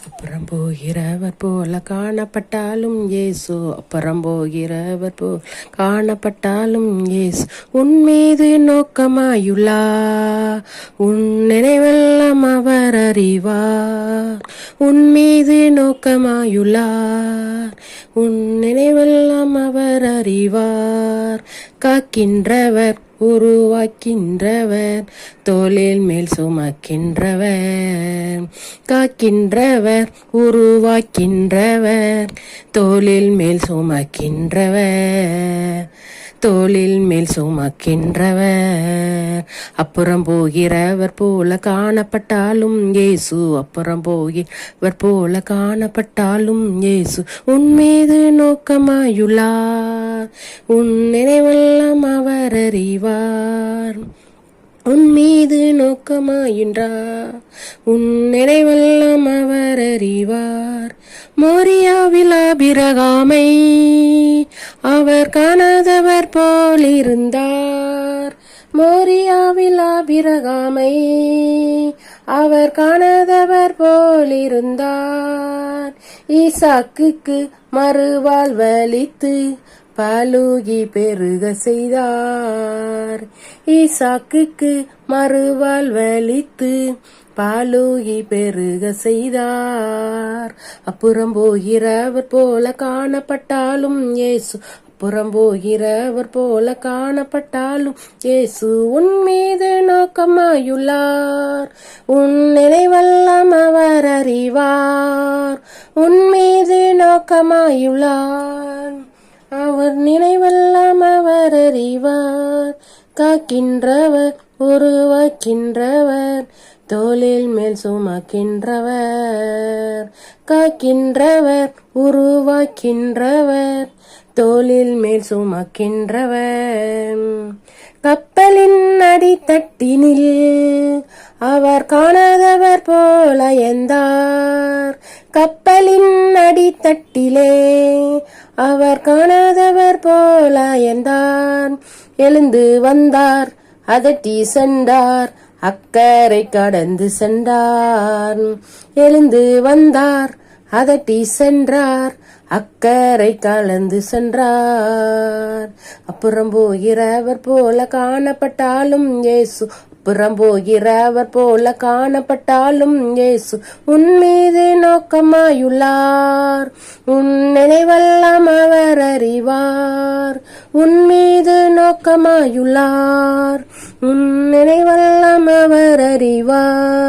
அப்புறம் போகிறவர் போல காணப்பட்டாலும் இயேசு, அப்புறம் போகிறவர் போல் காணப்பட்டாலும் இயேசு உன் மீது நோக்கமாயுள்ளார். உன் நினைவெல்லாம் அவர் அறிவார். உன் மீது நோக்கமாயுள்ளார். உன் நினைவெல்லாம் அவர் அறிவார். காக்கின்றவர், உருவாக்கின்றவர், தோளில் மேல் சுமக்கின்றவர். காக்கின்றவர், உருவாக்கின்றவர், தோளில் மேல் சுமக்கின்றவர். தோளில் மேல் சுமக்கின்றவர். அப்புறம் போகிறவர் போல காணப்பட்டாலும் இயேசு, அப்புறம் போகிறவர் போல காணப்பட்டாலும் இயேசு உன் மீது நோக்கமாயுள்ளார். உன் நினைவெல்லாம் அவர் அறிவார். உன் மீது நோக்கமாயின்றார். உன் நினைவெல்லாம் அவர் அறிவார். மோரியாவில் ஆபிரகாமை அவர் காணாதவர் போல் இருந்தார். மோரியாவில் ஆபிரகாமை அவர் காணாதவர் போல் இருந்தார். ஈசாக்குக்கு மறுவாழ்வளித்து பாலூகி பெருக செய்தார். ஈசாக்குக்கு மறுவாழ்வளித்து பாலூகி பெருக செய்தார். அப்புறம் போகிறவர் போல காணப்பட்டாலும் இயேசு, அப்புறம் போகிறவர் போல காணப்பட்டாலும் இயேசு உன் மீது நோக்கமாயுள்ளார். உன் நினைவெல்லாம் அவர் அறிவார். உன் மீது நோக்கமாயுள்ளார். அவர் நினைவெல்லாம் அவர் அறிவார். காக்கின்றவர், உருவாக்கின்றவர், தோளில் மேல் சுமக்கின்றவர். காக்கின்றவர், உருவாக்கின்றவர், தோளில் மேல் சுமக்கின்றவர். கப்பலின் அடித்தட்டினில் அவர் காணாதவர் போல எந்தார். கப்பலின் அடித்தட்டிலே அவர் காணாதவர் போல எந்தார். எழுந்து வந்தார், அதட்டி சென்றார், அக்கறை கடந்து சென்றார். எழுந்து வந்தார், அதட்டி சென்றார், அக்கறை கலந்து சென்றார். அப்புறம் போகிறவர் போல காணப்பட்டாலும் இயேசு, அப்புறம் போகிறவர் போல காணப்பட்டாலும் இயேசு உன் மீது நோக்கமாயுள்ளார். உன் நினைவெல்லாம் அவர் அறிவார். உன் மீது நோக்கமாயுள்ளார். உன் நினைவெல்லாம் அவர் அறிவார்.